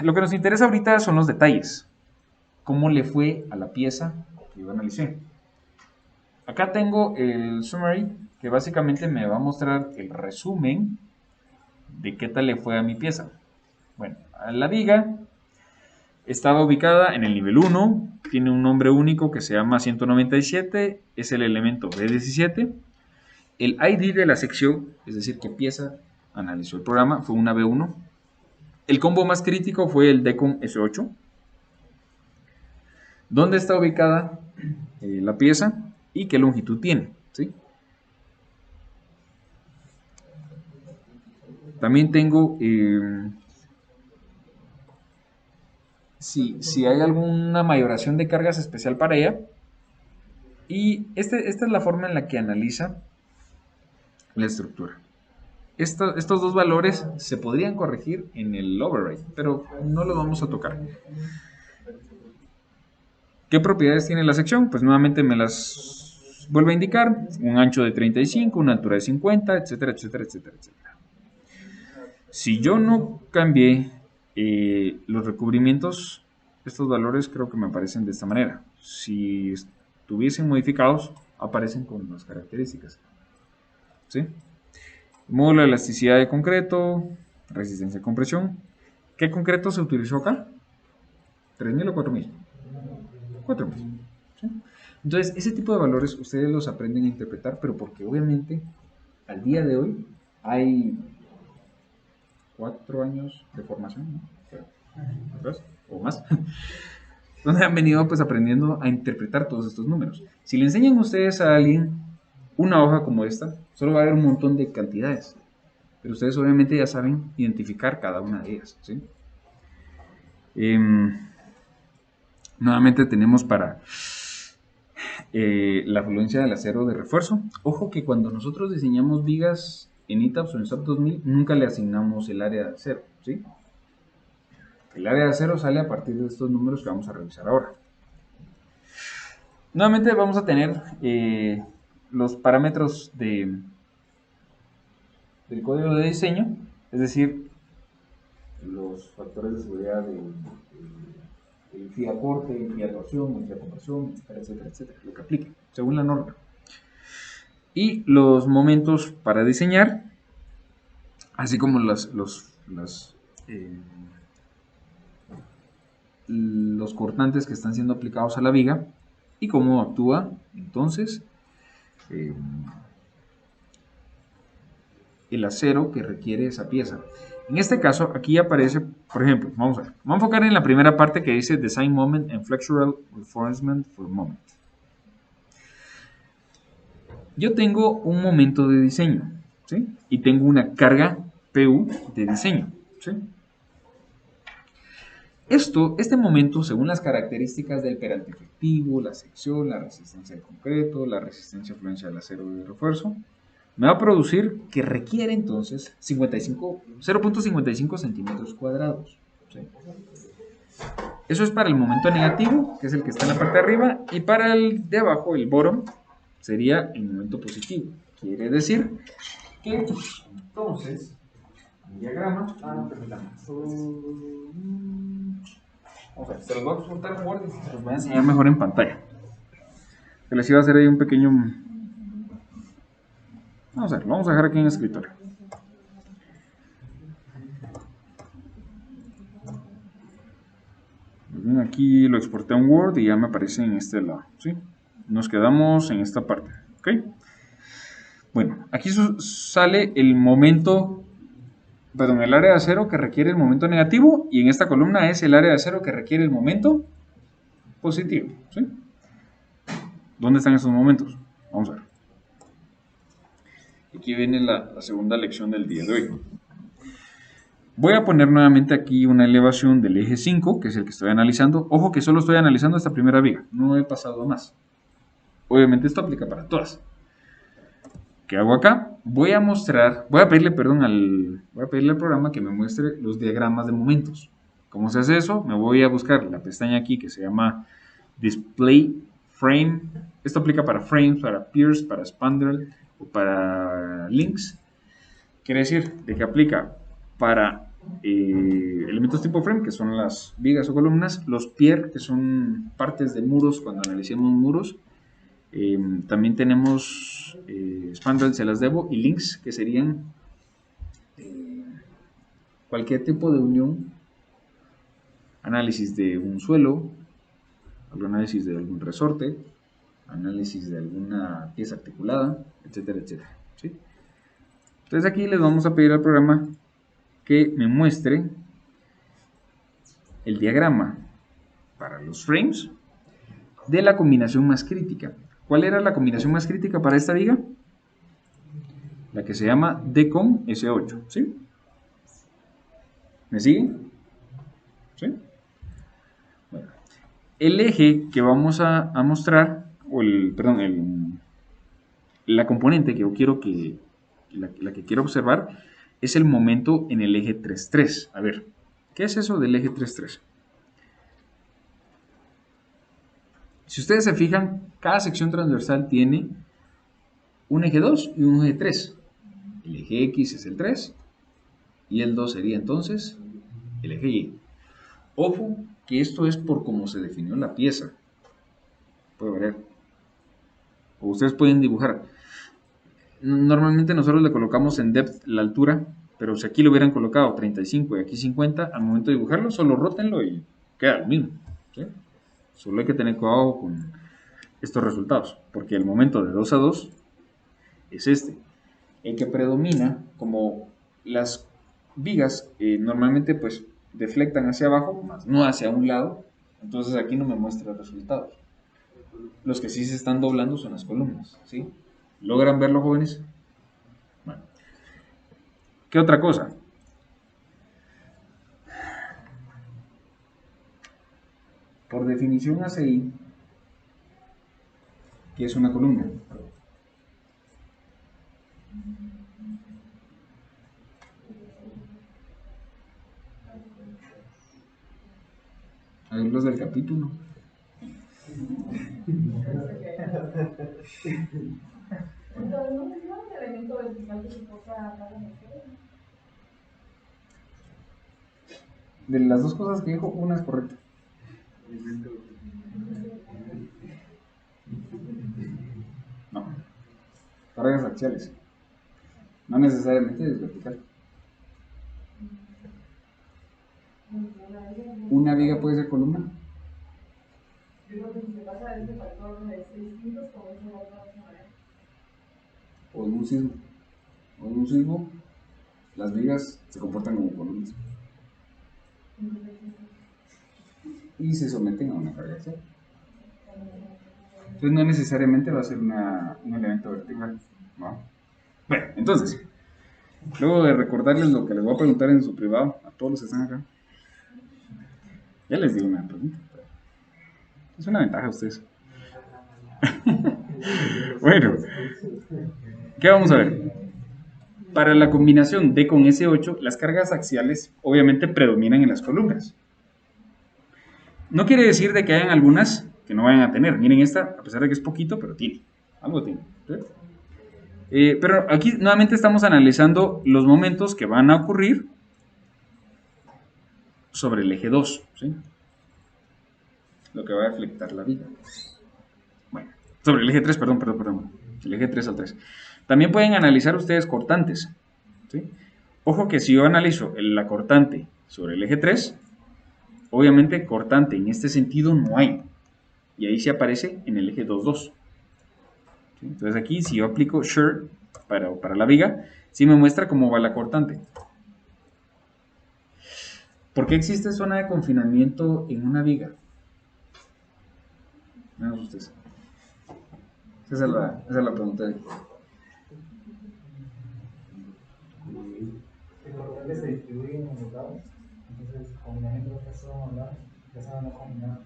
Lo que nos interesa ahorita son los detalles. ¿Cómo le fue a la pieza que yo analicé? Acá tengo el summary, que básicamente me va a mostrar el resumen de qué tal le fue a mi pieza. Bueno, la viga estaba ubicada en el nivel 1, tiene un nombre único que se llama 197, es el elemento B17. El ID de la sección, es decir, qué pieza analizó el programa, fue una B1. El combo más crítico fue el DECOM S8. ¿Dónde está ubicada la pieza y qué longitud tiene? ¿Sí? También tengo si hay alguna mayoración de cargas especial para ella. Y esta es la forma en la que analiza la estructura. Estos dos valores se podrían corregir en el override, pero no lo vamos a tocar. ¿Qué propiedades tiene la sección? Pues nuevamente me las vuelve a indicar. Un ancho de 35, una altura de 50, etcétera, etcétera, etcétera, etcétera. Si yo no cambié los recubrimientos, estos valores creo que me aparecen de esta manera. Si estuviesen modificados, aparecen con las características. ¿Sí? Módulo de elasticidad de concreto, resistencia a compresión. ¿Qué concreto se utilizó acá? ¿3000 o 4000? 4000. ¿Sí? Entonces, ese tipo de valores ustedes los aprenden a interpretar, pero porque obviamente al día de hoy hay 4 años de formación, ¿no? O más, donde han venido pues aprendiendo a interpretar todos estos números. Si le enseñan ustedes a alguien una hoja como esta, solo va a haber un montón de cantidades, pero ustedes obviamente ya saben identificar cada una de ellas, ¿sí? Nuevamente tenemos para la fluencia del acero de refuerzo. Ojo que cuando nosotros diseñamos vigas en ITAPS o en SAP 2000, nunca le asignamos el área de acero, ¿sí? El área de acero sale a partir de estos números que vamos a revisar ahora. Nuevamente vamos a tener los parámetros del código de diseño, es decir, los factores de seguridad el FI aporte, el FI actuación, el FI compresión, etcétera, etcétera, lo que aplique, según la norma. Y los momentos para diseñar, así como los cortantes que están siendo aplicados a la viga y cómo actúa entonces el acero que requiere esa pieza. En este caso, aquí aparece, por ejemplo, vamos a enfocar en la primera parte que dice Design Moment and Flexural Reinforcement for Moment. Yo tengo un momento de diseño, ¿sí? Y tengo una carga PU de diseño, ¿sí? Este momento, según las características del perante efectivo, la sección, la resistencia del concreto, la resistencia a fluencia del acero de refuerzo, me va a producir que requiere entonces 0.55 centímetros cuadrados. ¿Sí? Eso es para el momento negativo, que es el que está en la parte de arriba, y para el de abajo, el bottom, sería el momento positivo. Quiere decir que entonces, el diagrama, vamos a ver, se los voy a soltar en Word y se los voy a enseñar mejor en pantalla. Se les iba a hacer ahí un pequeño... Vamos a ver, lo vamos a dejar aquí en el escritorio. Aquí lo exporté a un Word y ya me aparece en este lado, ¿sí? Nos quedamos en esta parte, ¿ok? Bueno, aquí sale el momento, perdón, el área de acero que requiere el momento negativo, y en esta columna es el área de acero que requiere el momento positivo, ¿sí? ¿Dónde están esos momentos? Vamos a ver. Aquí viene la segunda lección del día de hoy. Voy a poner nuevamente aquí una elevación del eje 5, que es el que estoy analizando. Ojo que solo estoy analizando esta primera viga, no he pasado a más. Obviamente esto aplica para todas. ¿Qué hago acá? Voy a pedirle al programa que me muestre los diagramas de momentos. ¿Cómo se hace eso? Me voy a buscar la pestaña aquí que se llama Display Frame. Esto aplica para frames, para peers, para spandrel o para links. Quiere decir de que aplica para elementos tipo frame, que son las vigas o columnas, los pier, que son partes de muros cuando analicemos muros. También tenemos spandrel, se las debo, y links, que serían cualquier tipo de unión, análisis de un suelo, análisis de algún resorte, análisis de alguna pieza articulada, etcétera, etcétera, ¿sí? Entonces aquí les vamos a pedir al programa que me muestre el diagrama para los frames de la combinación más crítica. ¿Cuál era la combinación más crítica para esta viga? La que se llama DCOM S8, ¿sí? ¿Me siguen? ¿Sí? Bueno, el eje que vamos a mostrar, la componente que yo quiero la que quiero observar es el momento en el eje 3,3. A ver, ¿qué es eso del eje 3,3? Si ustedes se fijan, cada sección transversal tiene un eje 2 y un eje 3. El eje X es el 3 y el 2 sería entonces el eje Y. Ojo que esto es por cómo se definió la pieza. Puede variar. O ustedes pueden dibujar. Normalmente nosotros le colocamos en depth la altura, pero si aquí lo hubieran colocado 35 y aquí 50, al momento de dibujarlo, solo rótenlo y queda lo mismo, ¿sí? Solo hay que tener cuidado con estos resultados, porque el momento de 2 a 2 es este. El que predomina, como las vigas normalmente pues deflectan hacia abajo, más no hacia un lado, entonces aquí no me muestra resultados. Los que sí se están doblando son las columnas, ¿sí? ¿Logran verlo, jóvenes? Bueno. ¿Qué otra cosa? Por definición ACI, ¿qué es una columna? A ver los del capítulo. De las dos cosas que dijo, una es correcta. No. Cargas axiales. No necesariamente es vertical. ¿Una viga puede ser columna? O en un sismo. O en un sismo, las vigas se comportan como columnas. Y se someten a una carga axial. Entonces no necesariamente va a ser un elemento vertical, ¿no? Bueno, entonces, luego de recordarles lo que les voy a preguntar en su privado a todos los que están acá, ya les digo una pregunta. Es una ventaja a ustedes. Bueno, ¿qué vamos a ver? Para la combinación D con S8, las cargas axiales obviamente predominan en las columnas. No quiere decir de que hayan algunas que no vayan a tener. Miren esta, a pesar de que es poquito, pero tiene. Algo tiene. Pero aquí nuevamente estamos analizando los momentos que van a ocurrir sobre el eje 2, ¿sí? Lo que va a deflectar la viga. Bueno, sobre el eje 3, perdón. El eje 3 al 3. También pueden analizar ustedes cortantes, ¿sí? Ojo que si yo analizo la cortante sobre el eje 3, obviamente cortante en este sentido no hay. Y ahí se aparece en el eje 2,2. ¿Sí? Entonces aquí si yo aplico shear para la viga, sí me muestra cómo va la cortante. ¿Por qué existe zona de confinamiento en una viga? ustedes? Esa es la pregunta. Que se distribuyen en los lados, entonces combinando lo que son lados, ya se van a combinar.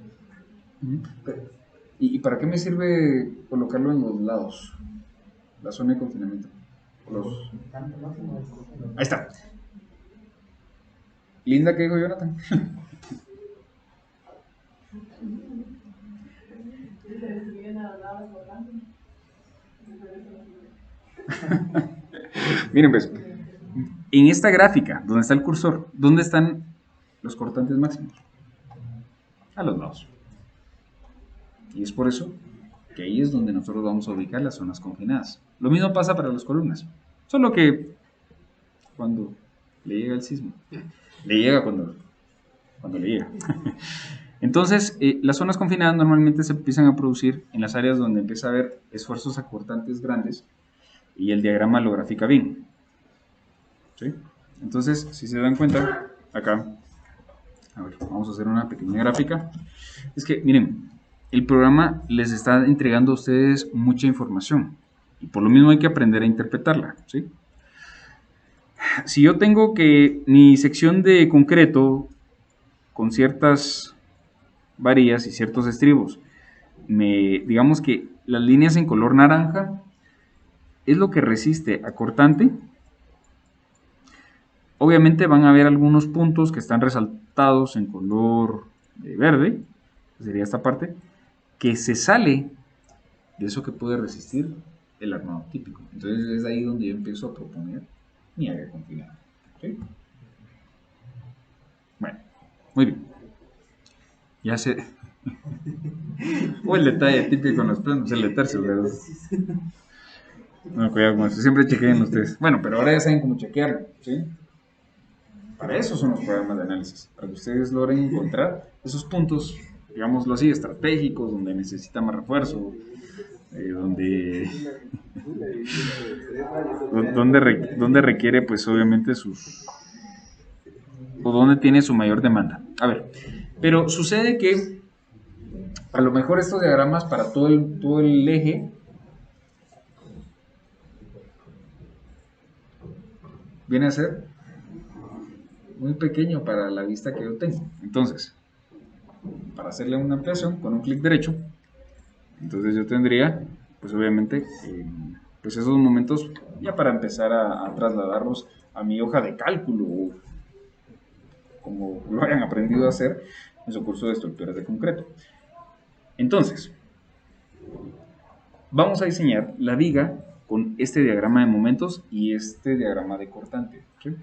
¿Y para qué me sirve colocarlo en los lados? La zona de confinamiento. Ahí está. Linda, ¿qué dijo Jonathan? Miren, pues, en esta gráfica, donde está el cursor, ¿dónde están los cortantes máximos? A los lados. Y es por eso que ahí es donde nosotros vamos a ubicar las zonas confinadas. Lo mismo pasa para las columnas, solo que cuando le llega el sismo, le llega cuando le llega. Entonces, las zonas confinadas normalmente se empiezan a producir en las áreas donde empieza a haber esfuerzos acortantes grandes y el diagrama lo grafica bien. ¿Sí? Entonces, si se dan cuenta, acá, a ver, vamos a hacer una pequeña gráfica. Es que, miren, el programa les está entregando a ustedes mucha información y por lo mismo hay que aprender a interpretarla, ¿sí? Si yo tengo que mi sección de concreto con ciertas varillas y ciertos estribos, digamos que las líneas en color naranja es lo que resiste a cortante. Obviamente van a haber algunos puntos que están resaltados en color verde, que sería esta parte, que se sale de eso que puede resistir el armado típico. Entonces es ahí donde yo empiezo a proponer mi área confinada. ¿Sí? Bueno, muy bien. Ya sé. O el detalle típico en los planos, el de tercios, ¿verdad? No, cuidado con eso, siempre chequeen ustedes. Bueno, pero ahora ya saben cómo chequearlo, ¿sí? Para eso son los programas de análisis, para que ustedes logren encontrar esos puntos, digámoslo así, estratégicos, donde necesita más refuerzo, donde requiere, pues obviamente, o donde tiene su mayor demanda. A ver, pero sucede que a lo mejor estos diagramas para todo el eje viene a ser muy pequeño para la vista que yo tengo. Entonces, para hacerle una ampliación con un clic derecho, entonces yo tendría, pues obviamente, pues esos momentos ya para empezar a trasladarlos a mi hoja de cálculo, como lo hayan aprendido a hacer en su curso de estructuras de concreto. Entonces, vamos a diseñar la viga con este diagrama de momentos y este diagrama de cortante. ¿Sí?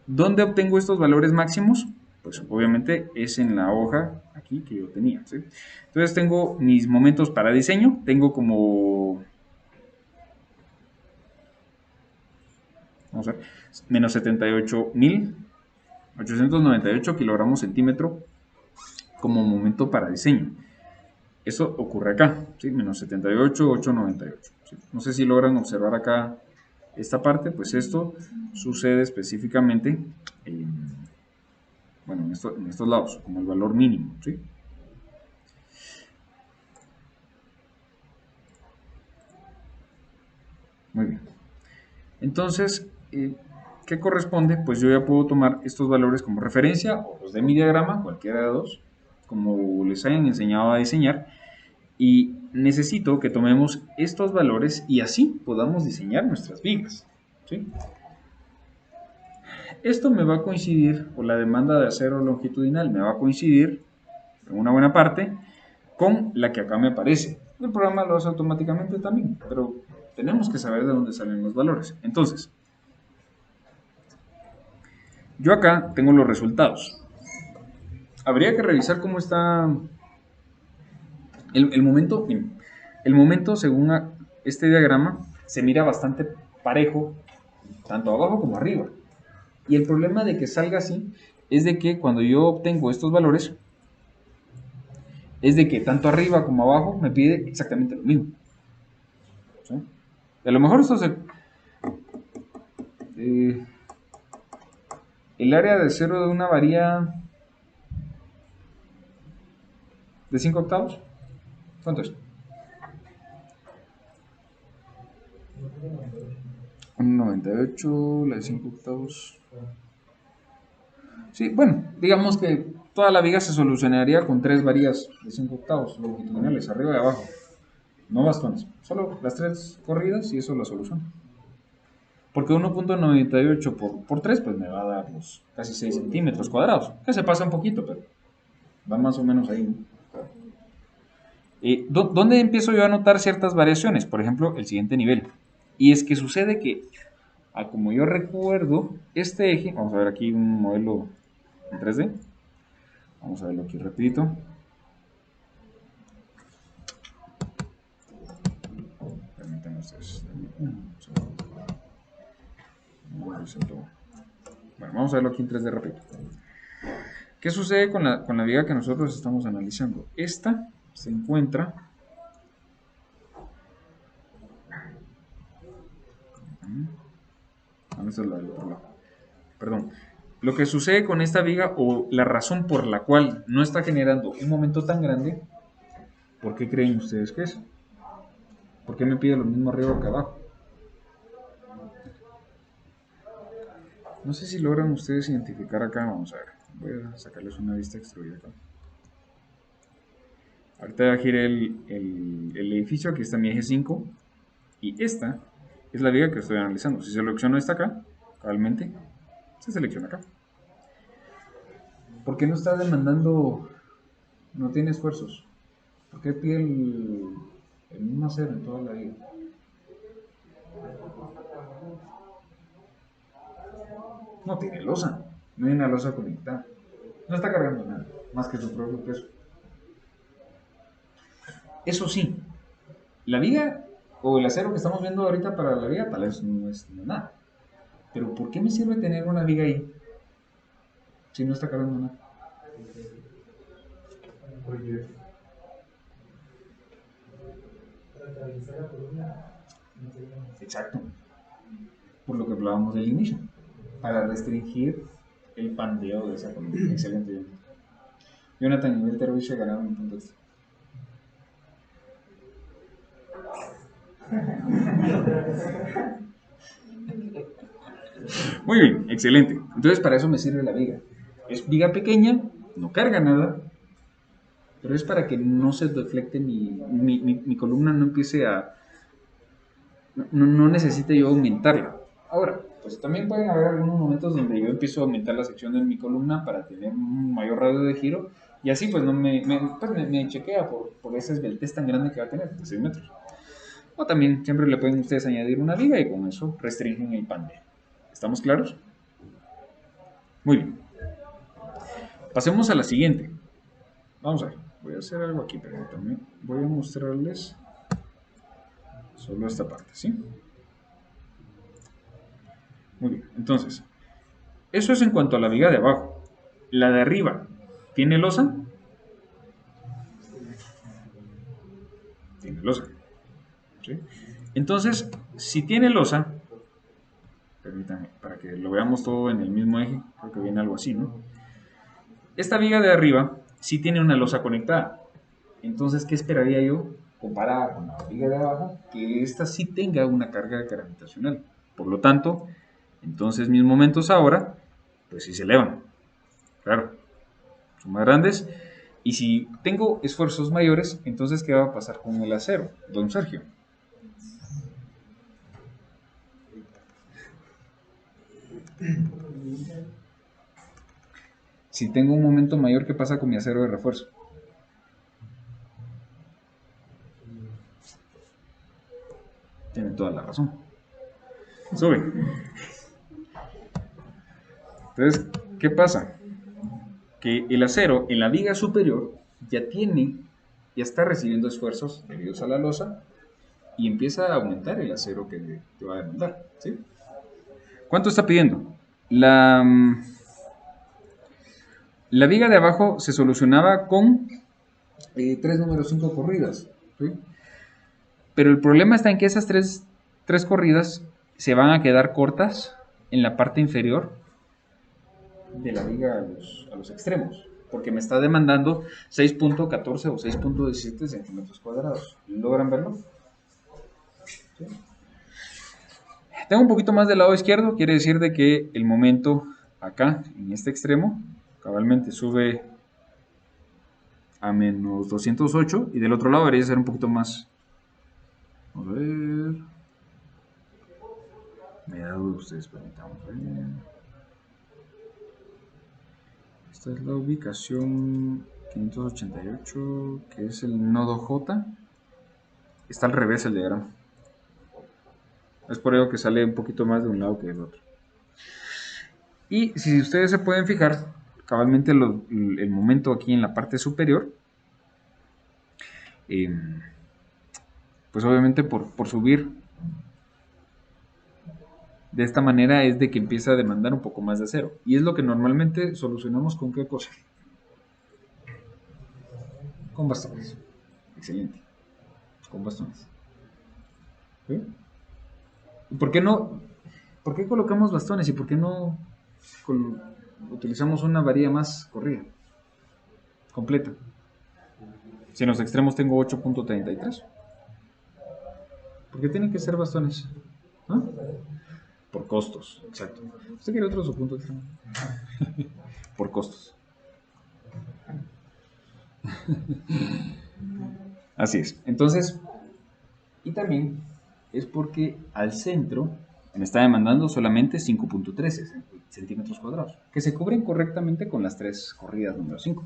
¿Dónde obtengo estos valores máximos? Pues obviamente es en la hoja aquí que yo tenía. ¿Sí? Entonces tengo mis momentos para diseño, tengo como, vamos a ver, menos 78.898 kilogramos centímetro como momento para diseño. Eso ocurre acá, ¿sí? Menos 78.898. ¿Sí? No sé si logran observar acá esta parte, pues esto sucede específicamente bueno, en estos lados, como el valor mínimo, ¿sí? Muy bien. Entonces, ¿qué corresponde? Pues yo ya puedo tomar estos valores como referencia o los de mi diagrama, cualquiera de dos, como les hayan enseñado a diseñar, y necesito que tomemos estos valores y así podamos diseñar nuestras vigas, ¿sí? Esto me va a coincidir, por la demanda de acero longitudinal, me va a coincidir en una buena parte con la que acá me aparece. El programa lo hace automáticamente también, pero tenemos que saber de dónde salen los valores. Entonces, yo acá tengo los resultados. Habría que revisar cómo está el momento. El momento, según este diagrama, se mira bastante parejo, tanto abajo como arriba. Y el problema de que salga así es de que cuando yo obtengo estos valores, es de que tanto arriba como abajo me pide exactamente lo mismo. ¿Sí? A lo mejor esto el área de cero de una varía de 5 octavos. ¿Cuánto es? 1,98, la de 5 octavos. Sí, bueno, digamos que toda la viga se solucionaría con 3 varillas de 5 octavos longitudinales, arriba y abajo. No bastones, solo las 3 corridas y eso es la solución. Porque 1,98 por 3 pues me va a dar los casi 6 centímetros cuadrados. Que se pasa un poquito, pero va más o menos ahí, ¿no? ¿Dónde empiezo yo a notar ciertas variaciones? Por ejemplo, el siguiente nivel. Y es que sucede que, como yo recuerdo, este eje, vamos a ver aquí un modelo en 3D. Vamos a verlo aquí rapidito. Permítanme ustedes. Bueno, vamos a verlo aquí en 3D rápido. ¿Qué sucede con la viga que nosotros estamos analizando? Esta se encuentra... Esta es la del otro lado. Perdón. Lo que sucede con esta viga o la razón por la cual no está generando un momento tan grande, ¿por qué creen ustedes que es? ¿Por qué me pide lo mismo arriba que abajo? No sé si logran ustedes identificar acá, vamos a ver. Voy a sacarles una vista extruida acá. Ahorita giré el edificio, aquí está mi eje 5 y esta es la viga que estoy analizando. Si selecciono esta acá, cabalmente, se selecciona acá. ¿Por qué no está demandando, no tiene esfuerzos? ¿Por qué pide el mismo acero en toda la viga? No tiene losa, no hay una losa conectada. No está cargando nada, más que su propio peso. Eso sí, la viga o el acero que estamos viendo ahorita para la viga tal vez no es nada. Pero ¿por qué me sirve tener una viga ahí si no está cargando nada? Exacto. Por lo que hablábamos del inicio. Para restringir el pandeo de esa columna. Excelente. Jonathan y Belter Wiche ganaron un punto extra. Muy bien, excelente. Entonces para eso me sirve la viga. Es viga pequeña, no carga nada, pero es para que no se deflecte mi columna, no empiece a... No necesite yo aumentarla. Ahora, pues también pueden haber algunos momentos donde yo empiezo a aumentar la sección de mi columna para tener un mayor radio de giro y así pues no me chequea por esa esbeltez tan grande que va a tener, de 6 metros. O también siempre le pueden ustedes añadir una viga y con eso restringen el pandeo. ¿Estamos claros? Muy bien. Pasemos a la siguiente. Vamos a ver. Voy a hacer algo aquí, permítanme. Voy a mostrarles solo esta parte, ¿sí? Muy bien. Entonces, eso es en cuanto a la viga de abajo. La de arriba, ¿tiene losa? Tiene losa. ¿Sí? Entonces, si tiene losa, permítanme, para que lo veamos todo en el mismo eje, creo que viene algo así, ¿no? Esta viga de arriba sí tiene una losa conectada. Entonces, ¿qué esperaría yo comparada con la viga de abajo? Que esta sí tenga una carga gravitacional. Por lo tanto, entonces mis momentos ahora, pues sí se elevan. Claro, son más grandes. Y si tengo esfuerzos mayores, entonces ¿qué va a pasar con el acero, don Sergio? Si tengo un momento mayor, ¿qué pasa con mi acero de refuerzo? Tiene toda la razón. Sube. Entonces, ¿qué pasa? Que el acero en la viga superior ya está recibiendo esfuerzos debidos a la losa y empieza a aumentar el acero que te va a demandar, ¿sí? ¿Cuánto está pidiendo? La viga de abajo se solucionaba con 3 números 5 corridas, ¿sí? Pero el problema está en que esas tres corridas se van a quedar cortas en la parte inferior de la viga a los extremos. porque me está demandando 6.14 o 6.17 centímetros cuadrados. ¿Logran verlo? ¿Sí? Tengo un poquito más del lado izquierdo, quiere decir de que el momento acá, en este extremo, cabalmente sube a menos 208 y del otro lado debería ser un poquito más. Vamos a ver. Me da duda ustedes, permítame ver. Esta es la ubicación 588, que es el nodo J. Está al revés el diagrama. Es por ello que sale un poquito más de un lado que del otro. Y si ustedes se pueden fijar, cabalmente el momento aquí en la parte superior, pues obviamente por subir de esta manera es de que empieza a demandar un poco más de acero. Y es lo que normalmente solucionamos con qué cosa. Con bastones. Excelente. Con bastones. ¿Sí? ¿Y por qué no? ¿Por qué colocamos bastones y por qué no utilizamos una varilla más corrida? Completa. Si en los extremos tengo 8.33. ¿Por qué tienen que ser bastones? ¿Ah? Por costos, exacto. ¿Usted quiere otro subpunto extremo? Por costos. Así es. Entonces, y también es porque al centro me está demandando solamente 5.13 centímetros cuadrados, que se cubren correctamente con las tres corridas número 5.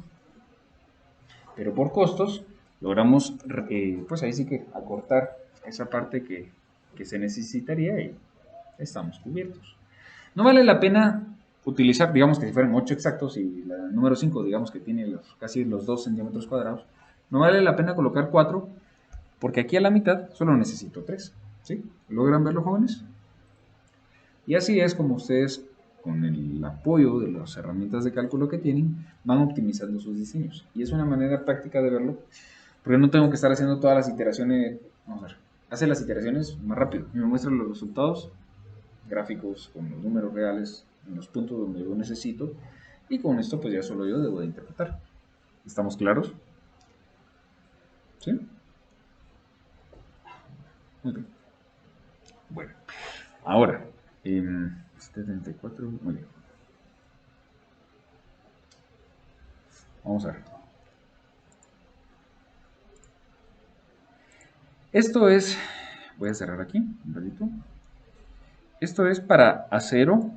Pero por costos logramos, pues ahí sí que acortar esa parte que se necesitaría y estamos cubiertos. No vale la pena utilizar, digamos que si fueran 8 exactos y la número 5 digamos que tiene casi los 2 centímetros cuadrados, no vale la pena colocar 4 porque aquí a la mitad solo necesito 3. ¿Sí? ¿Logran verlo, jóvenes? Y así es como ustedes, con el apoyo de las herramientas de cálculo que tienen, van optimizando sus diseños. Y es una manera práctica de verlo, porque no tengo que estar haciendo todas las iteraciones. Vamos a ver, hace las iteraciones más rápido y me muestra los resultados gráficos con los números reales en los puntos donde yo necesito. Y con esto, pues ya solo yo debo de interpretar. ¿Estamos claros? ¿Sí? Muy bien. Bueno, ahora, 74, muy bien. Vamos a ver. Esto es, voy a cerrar aquí un ratito. Esto es para acero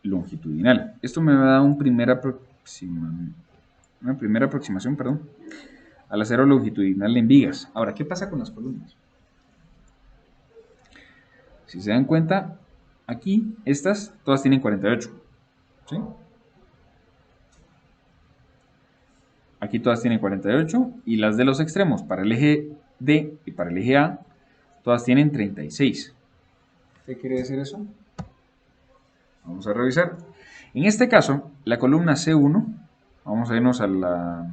longitudinal. Esto me va a dar una primera aproximación, perdón, al acero longitudinal en vigas. Ahora, ¿qué pasa con las columnas? Si se dan cuenta, aquí estas todas tienen 48. ¿Sí? Aquí todas tienen 48 y las de los extremos para el eje D y para el eje A todas tienen 36. ¿Qué quiere decir eso? Vamos a revisar. En este caso, la columna C1, vamos a irnos a la...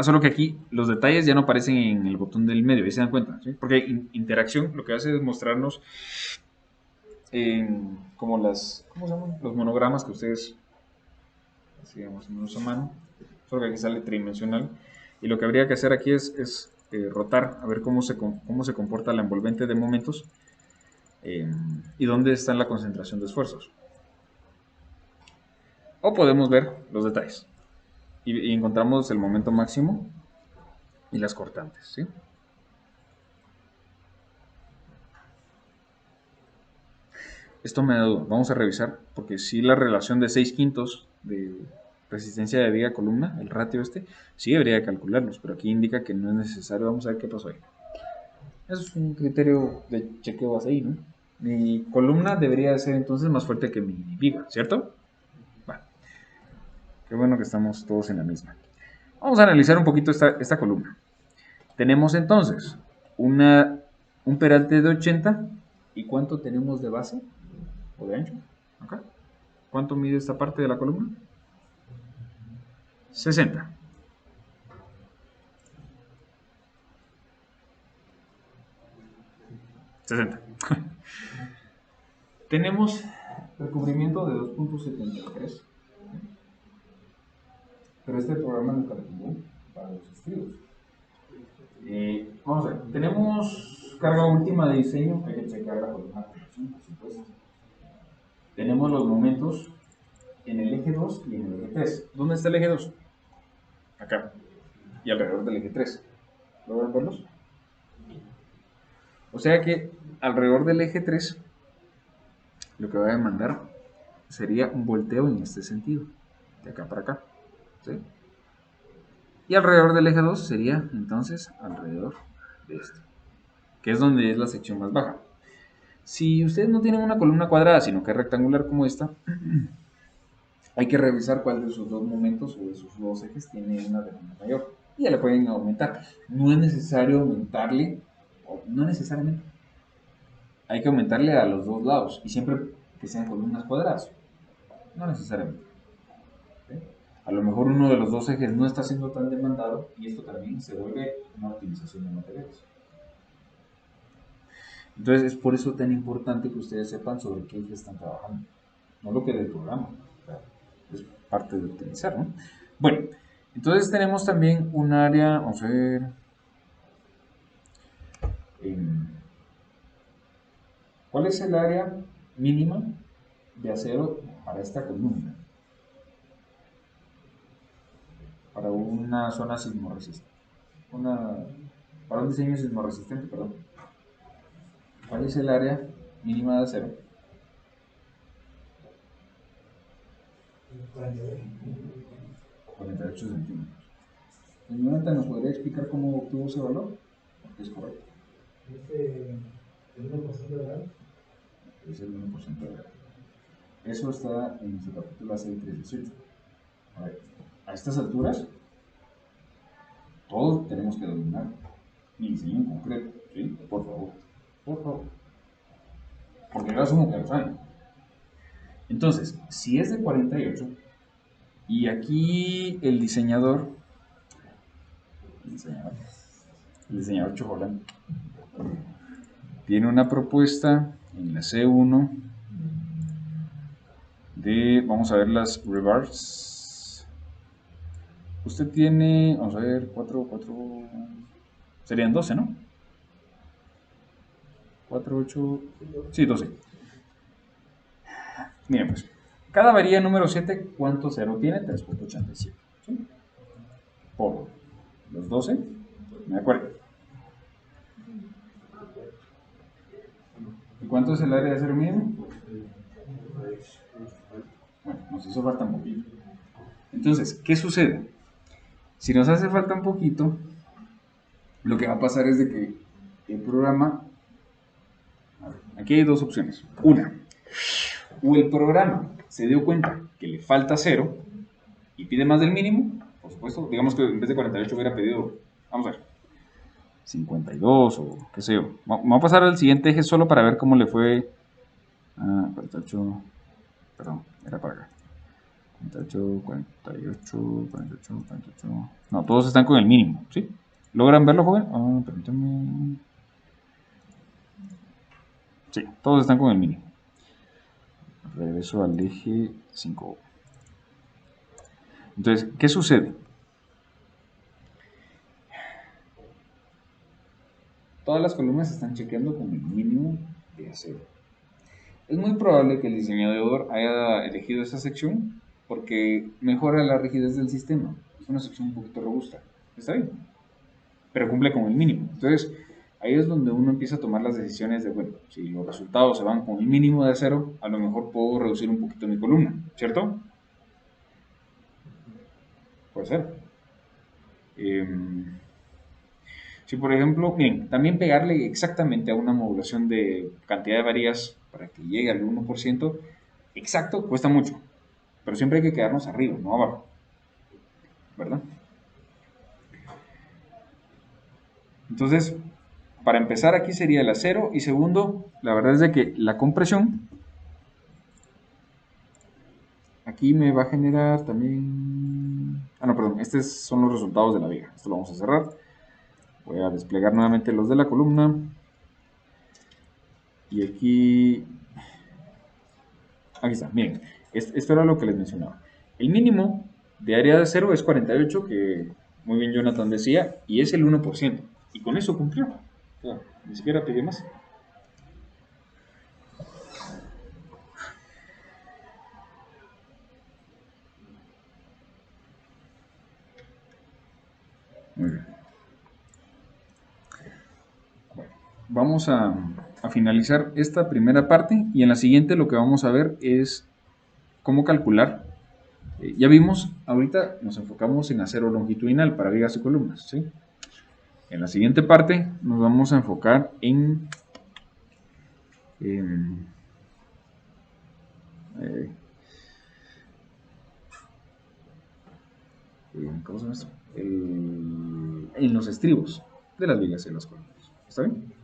solo que aquí los detalles ya no aparecen en el botón del medio, ahí se dan cuenta, ¿sí? Porque interacción lo que hace es mostrarnos como ¿cómo se llaman? Los monogramas que ustedes, digamos, a mano, solo que aquí sale tridimensional. Y lo que habría que hacer aquí es rotar, a ver cómo se comporta la envolvente de momentos y dónde está la concentración de esfuerzos. O podemos ver los detalles y encontramos el momento máximo y las cortantes, ¿sí? Esto me da duda. Vamos a revisar porque si la relación de 6/5 de resistencia de viga a columna, el ratio sí debería de calcularlos, pero aquí indica que no es necesario. Vamos a ver qué pasó ahí. Eso es un criterio de chequeo así, ¿no? Mi columna debería ser entonces más fuerte que mi viga, ¿cierto? Bueno, qué bueno que estamos todos en la misma. Vamos a analizar un poquito esta columna. Tenemos entonces un peralte de 80. ¿Y cuánto tenemos de base o de ancho? Acá. ¿Cuánto mide esta parte de la columna? 60. 60. Tenemos recubrimiento de 2.73. Pero este programa lo calculó para los estribos. Vamos a ver, tenemos carga última de diseño, hay que checarla con una corrección, por supuesto. Tenemos los momentos en el eje 2 y en el eje 3. ¿Dónde está el eje 2? Acá. Y alrededor del eje 3. ¿Logran verlos? O sea que alrededor del eje 3 lo que va a demandar sería un volteo en este sentido, de acá para acá. ¿Sí? Y alrededor del eje 2 sería entonces alrededor de este, que es donde es la sección más baja. Si ustedes no tienen una columna cuadrada, sino que es rectangular como esta, hay que revisar cuál de sus dos momentos o de sus dos ejes tiene una demanda mayor. Y ya le pueden aumentar. No es necesario aumentarle, o no necesariamente. Hay que aumentarle a los dos lados y siempre que sean columnas cuadradas. No necesariamente. ¿Sí? A lo mejor uno de los dos ejes no está siendo tan demandado y esto también se vuelve una optimización de materiales. Entonces es por eso tan importante que ustedes sepan sobre qué eje están trabajando, no lo que del programa. O sea, es parte de optimizar, ¿no? Bueno, entonces tenemos también un área, vamos a ver, ¿cuál es el área mínima de acero para esta columna? Para una zona sismorresistente. Para un diseño sismorresistente, perdón. ¿Cuál es el área mínima de acero? 48 centímetros. Señorita, ¿nos podría explicar cómo obtuvo ese valor? Porque es correcto. El 1% de grado. Es el 1% de grado. Eso está en su capítulo A6318. A ver, a estas alturas, todos tenemos que dominar mi diseño en concreto, ¿sí? Por favor, por favor. Porque yo asumo que lo saben. Entonces, si es de 48, y aquí el diseñador Chocolán, tiene una propuesta en la C1 de, vamos a ver las rebars. Usted tiene, vamos a ver, 4, serían 12, ¿no? 4, 8, sí, 12. Miren pues, cada varilla número 7, ¿cuánto cero tiene? 3.87, ¿sí? Por los 12, ¿me acuerdo? ¿Y cuánto es el área de cero mínimo? Bueno, nos hizo falta un poquito. Entonces, ¿qué sucede? Si nos hace falta un poquito, lo que va a pasar es de que el programa, aquí hay dos opciones. Una, o el programa se dio cuenta que le falta cero y pide más del mínimo, por supuesto, digamos que en vez de 48 hubiera pedido, vamos a ver, 52 o qué sé yo. Vamos a pasar al siguiente eje solo para ver cómo le fue. 48, perdón, era para acá. 48, 48, 48, 48. No, todos están con el mínimo, ¿sí? ¿Logran verlo, joven? Permítanme. Sí, todos están con el mínimo. Regreso al eje 5. Entonces, ¿qué sucede? Todas las columnas están chequeando con el mínimo de acero. Es muy probable que el diseñador haya elegido esa sección porque mejora la rigidez del sistema. Es una sección un poquito robusta. Está bien, pero cumple con el mínimo. Entonces, ahí es donde uno empieza a tomar las decisiones de, bueno, si los resultados se van con el mínimo de acero, a lo mejor puedo reducir un poquito mi columna, ¿cierto? Puede ser. Si por ejemplo, miren, también pegarle exactamente a una modulación de cantidad de varillas para que llegue al 1%, exacto, cuesta mucho. Pero siempre hay que quedarnos arriba, no abajo. ¿Verdad? Entonces, para empezar aquí sería el acero. Y segundo, la verdad es de que la compresión aquí me va a generar también... no, perdón, estos son los resultados de la viga. Esto lo vamos a cerrar. Voy a desplegar nuevamente los de la columna. Y aquí está, miren, esto era lo que les mencionaba. El mínimo de área de cero es 48, que muy bien Jonathan decía, y es el 1%. Y con eso cumplió. O sea, ni siquiera pidió más. Muy bien. Bueno, vamos a finalizar esta primera parte y en la siguiente lo que vamos a ver es cómo calcular. Ya vimos, ahorita nos enfocamos en acero longitudinal para vigas y columnas, ¿sí? En la siguiente parte nos vamos a enfocar en, eh, ¿cómo se llama esto? En los estribos de las vigas y las columnas. ¿Está bien?